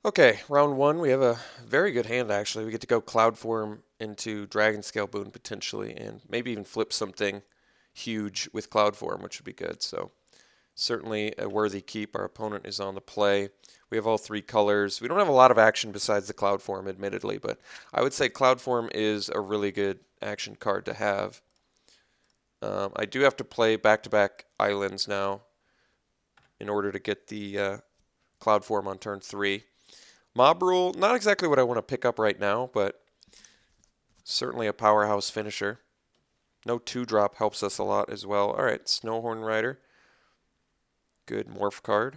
Okay, round one, we have a very good hand actually. We get to go Cloud Form into Dragon Scale Boon potentially, and maybe even flip something huge with Cloud Form, which would be good. So certainly a worthy keep. Our opponent is on the play. We have all three colors. We don't have a lot of action besides the Cloud Form, admittedly, but I would say Cloud Form is a really good action card to have. I do have to play back-to-back islands now in order to get the Cloud Form on turn 3. Mob Rule, not exactly what I want to pick up right now, but certainly a powerhouse finisher. No 2-drop helps us a lot as well. All right, Snowhorn Rider. Good morph card.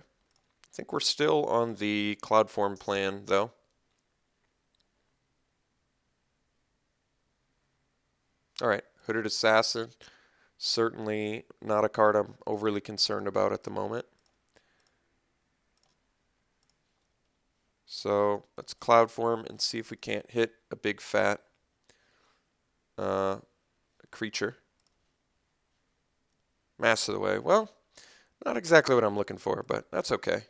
I think we're still on the Cloud Form plan, though. All right, Hooded Assassin. Certainly not a card I'm overly concerned about at the moment. So let's Cloud Form and see if we can't hit a big fat creature. Mass of the Way. Well, not exactly what I'm looking for, but that's okay.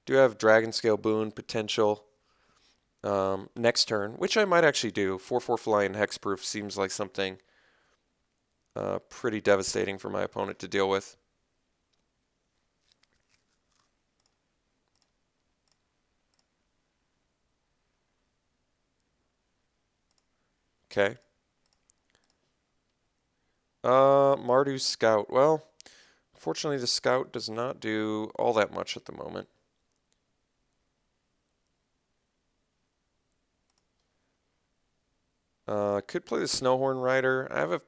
Do have Dragon Scale Boon potential next turn, which I might actually do. 4/4 fly and Hexproof seems like something pretty devastating for my opponent to deal with. Okay. Mardu Scout. Well, unfortunately, the Scout does not do all that much at the moment. Could play the Snowhorn Rider. I have a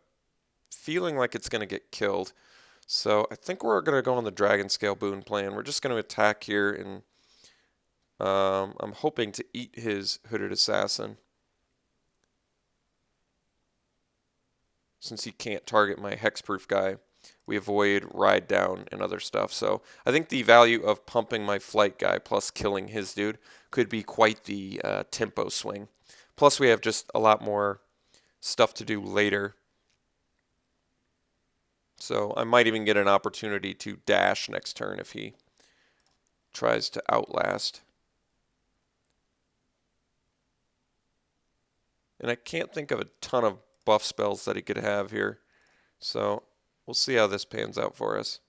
feeling like it's going to get killed. So I think we're going to go on the Dragon Scale Boon plan. We're just going to attack here, and I'm hoping to eat his Hooded Assassin, since he can't target my Hexproof guy. We avoid Ride Down and other stuff. So I think the value of pumping my Flight guy plus killing his dude could be quite the tempo swing. Plus we have just a lot more stuff to do later. So I might even get an opportunity to dash next turn if he tries to outlast. And I can't think of a ton of buff spells that he could have here. So we'll see how this pans out for us.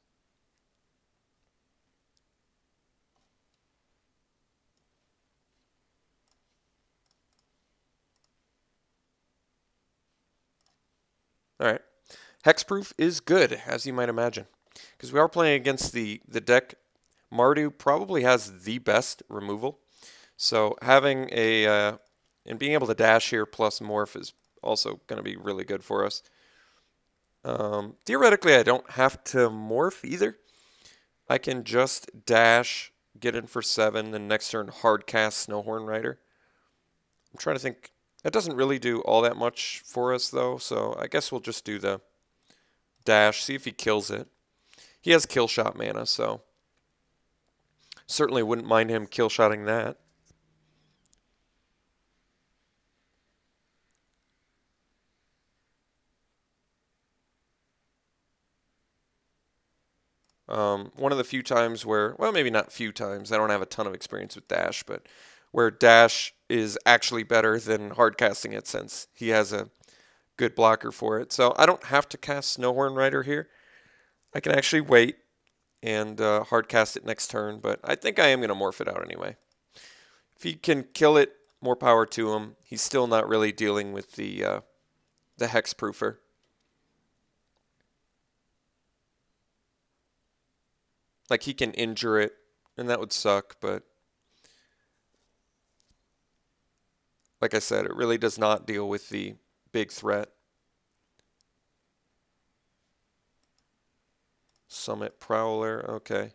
All right. Hexproof is good, as you might imagine, because we are playing against the deck. Mardu probably has the best removal. So having a and being able to dash here plus morph is also going to be really good for us. Theoretically, I don't have to morph either. I can just dash, get in for 7, then next turn hard cast Snowhorn Rider. I'm trying to think. That doesn't really do all that much for us, though, so I guess we'll just do the dash, see if he kills it. He has kill shot mana, so certainly wouldn't mind him kill shotting that. One of the few times where, well, maybe not few times, I don't have a ton of experience with dash, but where dash is actually better than hard casting it, since he has a good blocker for it. So I don't have to cast Snowhorn Rider here. I can actually wait and hard cast it next turn, but I think I am going to morph it out anyway. If he can kill it, more power to him. He's still not really dealing with the Hexproofer. Like, he can injure it, and that would suck, but like I said, it really does not deal with the big threat. Summit Prowler, okay.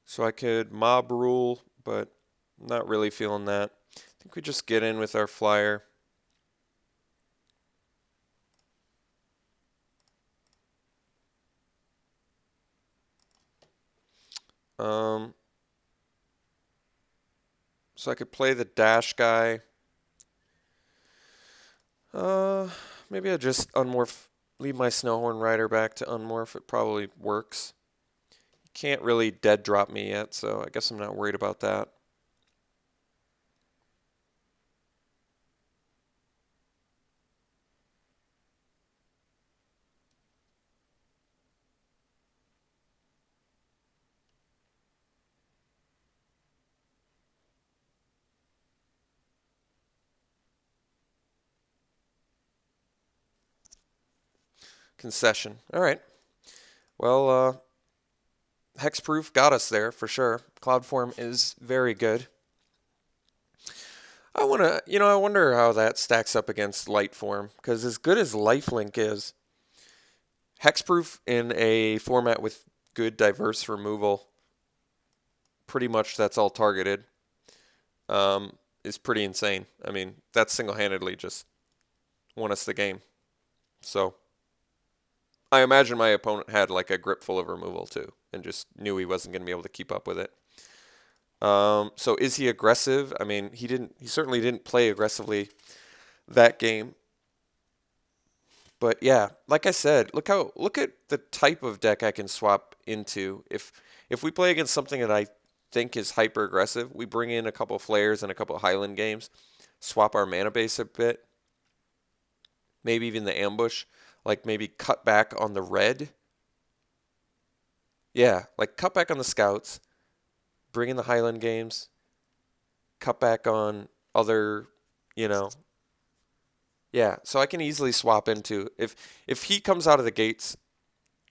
So I could mob rule, but not really feeling that. I think we just get in with our flyer. Um, so I could play the dash guy. Maybe I just unmorph, leave my Snowhorn Rider back to unmorph. It probably works. Can't really dead drop me yet, so I guess I'm not worried about that. Concession. All right. Well, Hexproof got us there for sure. Cloud Form is very good. I wonder how that stacks up against Light Form, because as good as Lifelink is, Hexproof in a format with good diverse removal, pretty much that's all targeted, is pretty insane. I mean, that single-handedly just won us the game. So I imagine my opponent had like a grip full of removal too, and just knew he wasn't going to be able to keep up with it. So is he aggressive? I mean, he didn't. He certainly didn't play aggressively that game. But yeah, like I said, look at the type of deck I can swap into. If we play against something that I think is hyper aggressive, we bring in a couple flares and a couple Highland games, swap our mana base a bit, maybe even the ambush, like maybe cut back on the red. Yeah, like cut back on the scouts, bring in the Highland games, cut back on other, you know. Yeah, so I can easily swap into if he comes out of the gates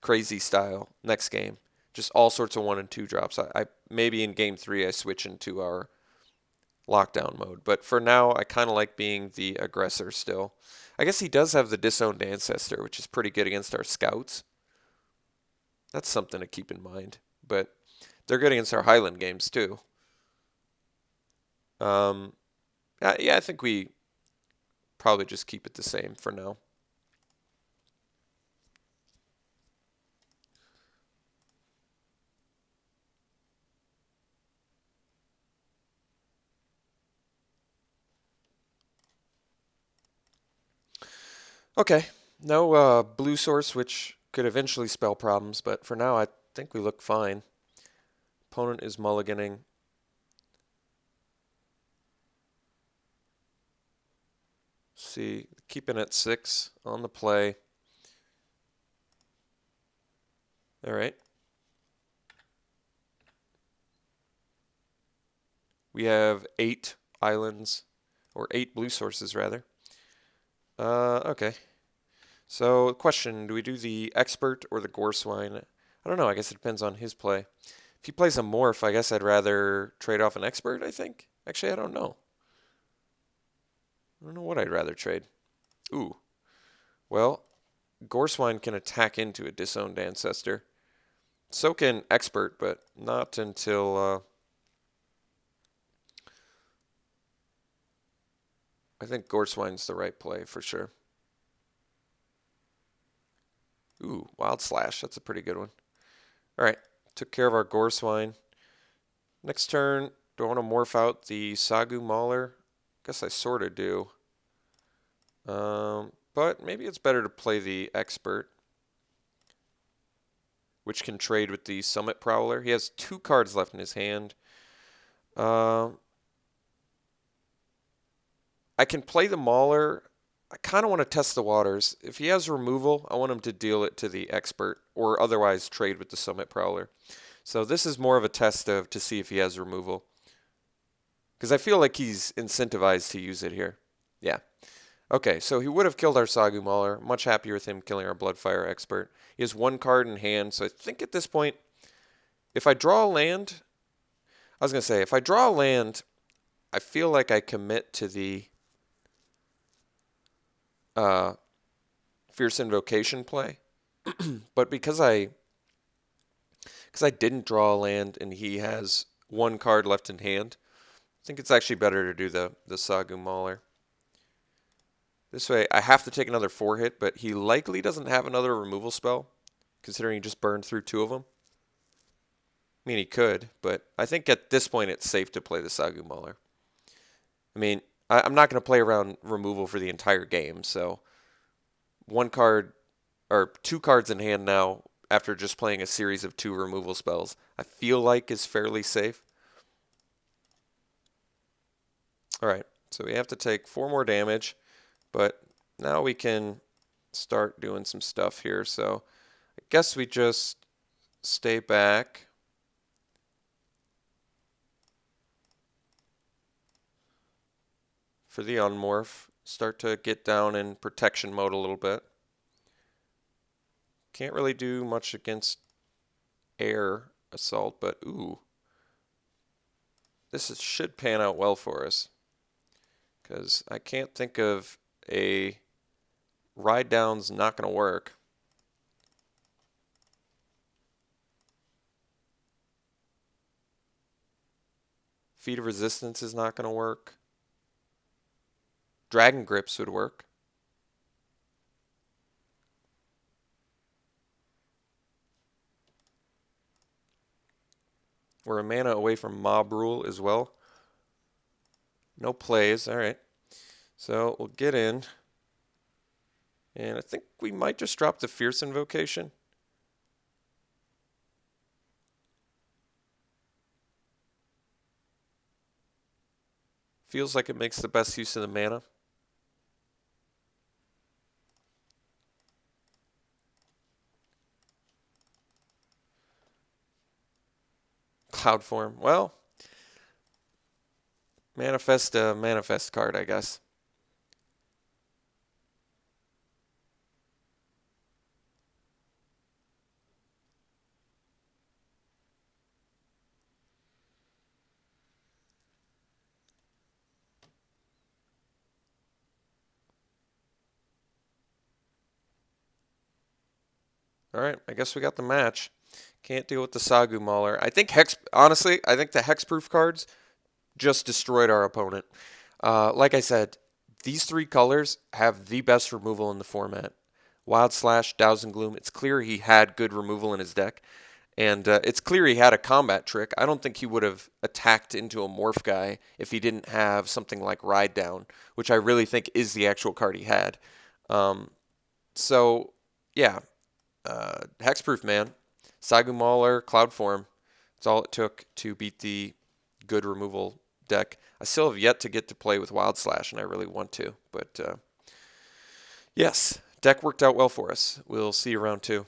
crazy style next game, just all sorts of 1 and 2 drops. I maybe in game 3 I switch into our lockdown mode, but for now I kind of like being the aggressor still. I guess he does have the disowned ancestor, which is pretty good against our scouts. That's something to keep in mind. But they're good against our Highland games too. Um, yeah, I think we probably just keep it the same for now. Okay, no blue source, which could eventually spell problems, but for now I think we look fine. Opponent is mulliganing. See, keeping it 6 on the play. All right. We have 8 islands, or 8 blue sources rather. Okay. So, question, do we do the expert or the gore swine? I don't know, I guess it depends on his play. If he plays a morph, I guess I'd rather trade off an expert, I think. Actually, I don't know. I don't know what I'd rather trade. Ooh. Well, Goreswine can attack into a disowned ancestor. So can expert, but not until I think Goreswine's the right play for sure. Ooh, Wild Slash. That's a pretty good one. All right, took care of our Goreswine. Next turn, do I want to morph out the Sagu Mauler? Guess I sort of do. But maybe it's better to play the Expert, which can trade with the Summit Prowler. He has 2 cards left in his hand. I can play the Mauler. I kind of want to test the waters. If he has removal, I want him to deal it to the Expert, or otherwise trade with the Summit Prowler. So this is more of a test of to see if he has removal. Because I feel like he's incentivized to use it here. Yeah. Okay, so he would have killed our Sagu Mauler. Much happier with him killing our Bloodfire Expert. He has 1 card in hand, so I think at this point, if I draw a land, I was going to say, if I draw a land, I feel like I commit to the Fierce Invocation play. But because I didn't draw a land and he has 1 card left in hand, I think it's actually better to do the Sagu Mauler. This way, I have to take another 4 hit, but he likely doesn't have another removal spell, considering he just burned through 2 of them. I mean, he could, but I think at this point it's safe to play the Sagu Mauler. I mean, I'm not going to play around removal for the entire game, so 1 card, or 2 cards in hand now after just playing a series of 2 removal spells, I feel like is fairly safe. Alright, so we have to take 4 more damage, but now we can start doing some stuff here. So I guess we just stay back. For the unmorph, start to get down in protection mode a little bit. Can't really do much against air assault, but ooh. Should pan out well for us. Because I can't think of a ride down's not going to work. Feat of Resistance is not going to work. Dragon Grips would work. We're a mana away from Mob Rule as well. No plays. All right. So we'll get in. And I think we might just drop the Fierce Invocation. Feels like it makes the best use of the mana. Cloud Form. Well, manifest a manifest card, I guess. All right, I guess we got the match. Can't deal with the Sagu Mauler. I think honestly, I think the hexproof cards just destroyed our opponent. Like I said, these 3 colors have the best removal in the format. Wild Slash, Douse and Gloom. It's clear he had good removal in his deck. And it's clear he had a combat trick. I don't think he would have attacked into a morph guy if he didn't have something like Ride Down, which I really think is the actual card he had. So, yeah. Hexproof, man. Sagu Mauler, Cloud Form. That's all it took to beat the good removal deck. I still have yet to get to play with Wild Slash, and I really want to. But, yes, deck worked out well for us. We'll see you round 2.